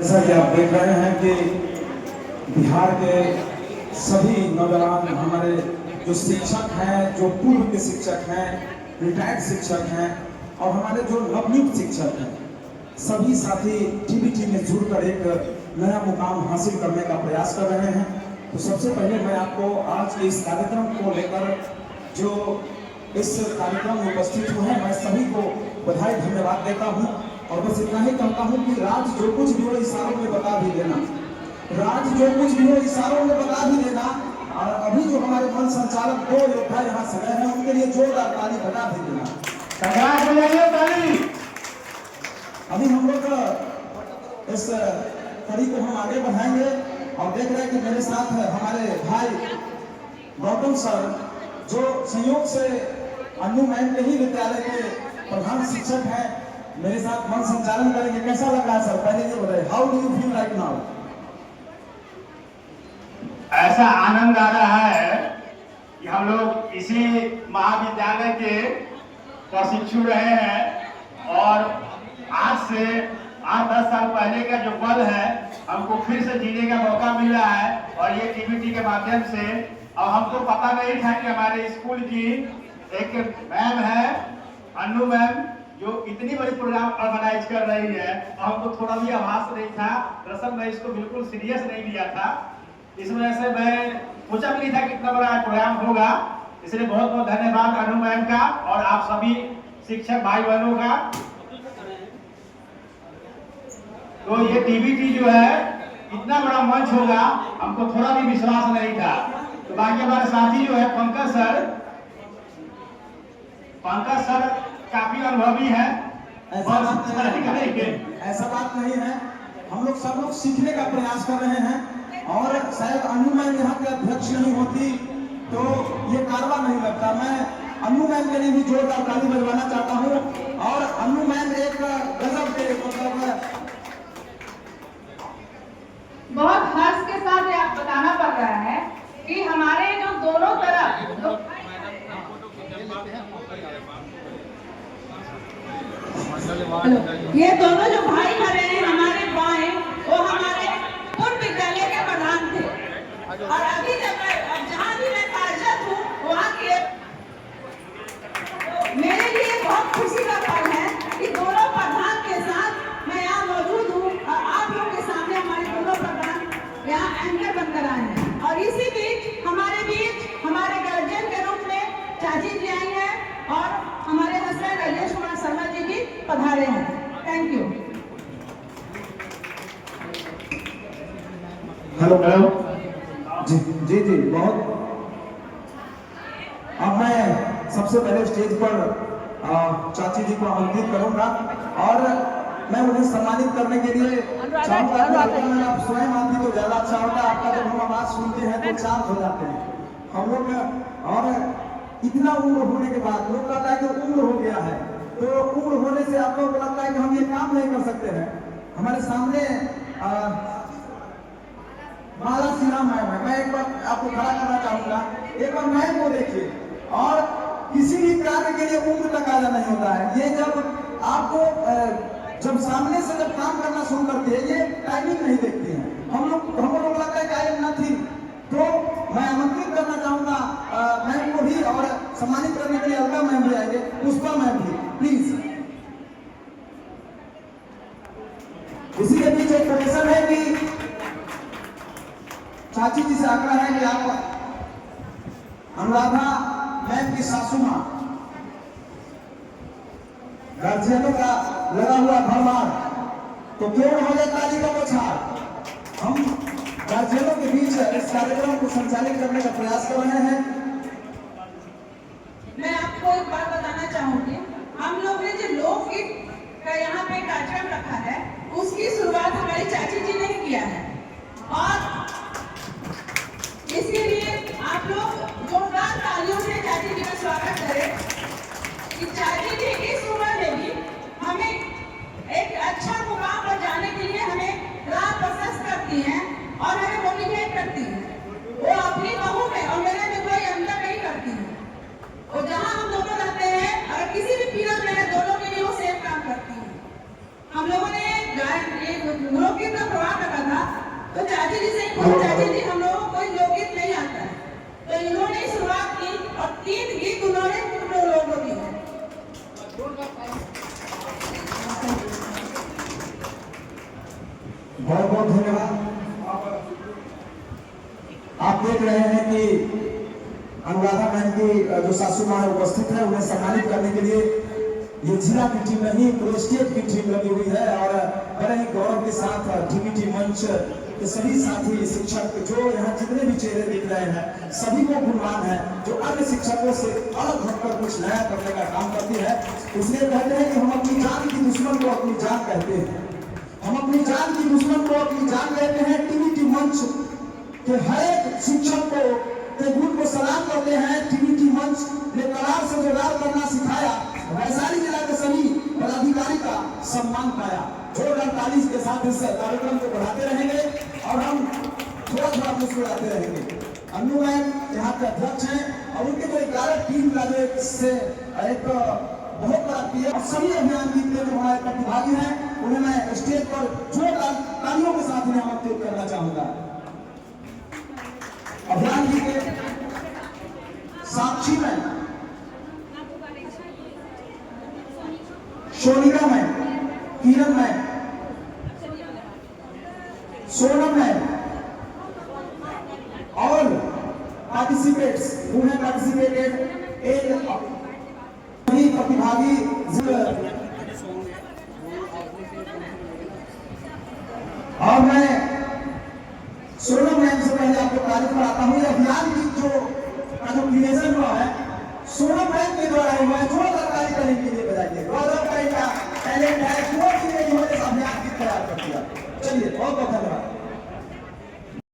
जैसा कि आप देख रहे हैं कि बिहार के सभी नौजवान हमारे जो शिक्षक हैं, जो पूर्व के शिक्षक हैं, रिटायर्ड शिक्षक हैं और हमारे जो नवनियुक्त शिक्षक हैं, सभी साथी टीबीटी में जुड़कर एक नया मुकाम हासिल करने का प्रयास कर रहे हैं। तो सबसे पहले मैं आपको आज के इस कार्यक्रम को लेकर जो इस कार्यक्रम में उपस्थित हुए हैं, मैं सभी को बधाई धन्यवाद देता हूं और बस इतना ही कहता हूं कि राज जो कुछ भी हो इशारों में बता भी देना, राज जो कुछ भी हो इशारों में बता भी देना। और अभी जो हमारे मन संचालक दो योद्धा यहाँ से गए हैं, उनके लिए जोरदार ताली बता भी देना। अभी हम लोग इस कड़ी को हम आगे बढ़ाएंगे और देख रहे हैं कि मेरे साथ हमारे भाई गौतम सर, जो संयोग से अन्नू मैम के ही विद्यालय के प्रधान शिक्षक हैं, मेरे साथ मन संचालन करेंगे। कैसा लग रहा है सर, पहले ये बताइए, how do you feel right now? ऐसा आनंद आ रहा है कि हम लोग इसी महाविद्यालय के प्रशिक्षु रहे हैं और आज से 8-10 साल पहले का जो पल है हमको फिर से जीने का मौका मिल रहा है। और ये टीबीटी के माध्यम से, अब हमको पता नहीं था कि हमारे स्कूल की एक मैम है अन्नू मैम, जो इतनी बड़ी प्रोग्राम ऑर्गेनाइज कर रही है। हमको थोड़ा भी आभास नहीं था, दरअसल मैं इसको बिल्कुल सीरियस नहीं लिया था, इस वजह से मैं सोचा भी नहीं था कि इतना बड़ा प्रोग्राम होगा। इसलिए बहुत बहुत धन्यवाद अन्नू मैम का और आप सभी शिक्षक भाई बहनों का। तो ये टीबीटी जो है इतना बड़ा मंच होगा हमको थोड़ा भी विश्वास नहीं था। तो बाकी हमारे साथी जो है पंकज सर काफी अनुभवी है। ऐसा बात नहीं है, हम लोग सब लोग सीखने का प्रयास कर रहे हैं और शायद अन्नू मैम यहाँ के अध्यक्ष नहीं होती तो ये कारवा नहीं लगता। मैं अन्नू मैम के लिए भी जोरदार ताली बजवाना चाहता हूँ। और अन्नू मैम एक गजब के मतलब बहुत हर्ष के साथ ये बताना पड़ रहा है कि हमारे जो दोनों तरफ ये दोनों जो भाई खड़े हैं हमारे बाएं, वो हमारे पूर्व विद्यालय के प्रधान थे और अभी जहाँ भी मैं कार्यरत हूँ वहाँ के मेरे लिए बहुत खुशी का पल है कि दोनों प्रधान के साथ मैं यहाँ मौजूद हूँ और आप लोगों के सामने हमारे दोनों प्रधान यहाँ एंकर बनकर आए हैं। और इसी बीच हमारे गार्जियन के रूप में चाची जी आई हैं और हमारे हस्बैंड राजेश कुमार शर्मा जी भी पधारे हैं। Thank you. हेलो जी बहुत। अब मैं सबसे पहले स्टेज पर चाची जी को आमंत्रित करूंगा और मैं उन्हें सम्मानित करने के लिए चाहूंगा कि आप स्वयं आती तो ज्यादा अच्छा होता। आपका जब हम आवाज सुनते हैं तो शांत हो जाते हैं हम लोग। और इतना उम्र होने के बाद लोग कहता है कि उम्र हो गया है, तो उम्र होने से आप लोगों को लगता है कि हम ये काम नहीं कर सकते हैं। हमारे सामने माला सिन्हा मैम है, मैं एक बार आपको खड़ा करना चाहूंगा। एक बार मैम को देखिए। और किसी भी कार्य के लिए उम्र तक आना नहीं होता है। ये जब आपको जब सामने से जब काम करना शुरू करती है, ये टाइमिंग नहीं देखती है। हमको लोग लगता है कि आई एम नथिंग। तो मैं आमंत्रित करना चाहूंगा मैम को भी और सम्मानित करने के लिए अलका मैम भी आएंगे, पुष्पा मैम भी प्लीज। इसी के बीच एक कंडीशन है कि चाची जी से आग्रह है कि आप अनुराधा मैम की सासू मां, गार्जियनों का लगा हुआ भरमार, तो क्यों हो जाए ताली का बौछार। हम गार्जियनों के बीच इस कार्यक्रम को संचालित करने का प्रयास कर रहे हैं। मैं आपको एक बात बताना चाहूंगी, हम लोग ने जो लोकगीत का यहाँ पे कार्यक्रम रखा है उसकी शुरुआत हमारी चाची जी ने किया है और इसके लिए आप लोग जोरदार तालियों से चाची जी का स्वागत करें कि चाची जी इस उम्र में भी हमें एक अच्छा मुकाम पर जाने के लिए हमें राह प्रशस्त करती हैं और हमें मोटिवेट करती हैं। वो अपनी बहू में और मेरे में कोई अंतर नहीं करती है। वो जहाँ हम दोनों रहते हैं अगर किसी भी पीरियड में दोनों के लिए वो सेम काम करती है। हम लोगों ने लोकगीत का तो चाची जी से पूछो, चाची जी हम लोगों को कोई लोकगीत नहीं आता है, तो इन्होंने शुरुआत की और 3 गीत उन्होंने तुम लोगों को दिए। बहुत बहुत धन्यवाद। आप देख रहे हैं कि अनुराधा मैम की जो सासू माँ उपस्थित है, उन्हें सम्मानित करने के लिए ये जिला की टीम नहीं पूरे स्टेट की टीम लगी हुई है और बड़े ही गौरव के साथ टीवीटी मंच के सभी साथी शिक्षक जो यहाँ जितने भी चेहरे दिख रहे हैं सभी को गुणवान है, जो अन्य शिक्षकों से अलग हटकर कुछ नया करने का काम करती है। इसलिए कहते हैं कि हम अपनी जान की दुश्मन को अपनी जान कहते हैं, हम अपनी जान की दुश्मन को अपनी जान कहते हैं। टीवीटी मंच के हर एक शिक्षक को के गुण को सलाम करते हैं। टीवीटी मंच ने करार से जोगाड़ करना सिखाया, वैशाली जिला के सभी पदाधिकारी का सम्मान पाया। जोर और ताली के साथ इस कार्यक्रम को बढ़ाते रहेंगे और हम थोड़ा थोड़ा मुस्कुराते रहेंगे। अन्नू मैम यहाँ के अध्यक्ष हैं और उनके जो 11 टीम का जो एक बहुत बड़ा प्रिय और सभी अभियान जीतने में हमारे प्रतिभागी हैं, उन्हें मैं स्टेज पर जोरदार तालियों के साथ इन्हें आमंत्रित करना चाहूंगा। अभियान जी के साक्षी मैम, सोनिका मैम, किरण मैम, सोनम मैम और participates who have participated in सभी प्रतिभागी और मैं सोनम मैम से पहले आपको तारीफ कराता हूँ। ये अभियान की जो क्रिएशन हुआ है सोनम मैम के द्वारा हुआ है। जोरदार ताली करने के लिए बजाइए। गौरव का इनका टैलेंट है, जो इन्होंने इस अभियान की तैयार कर दिया। चलिए बहुत बहुत धन्यवाद।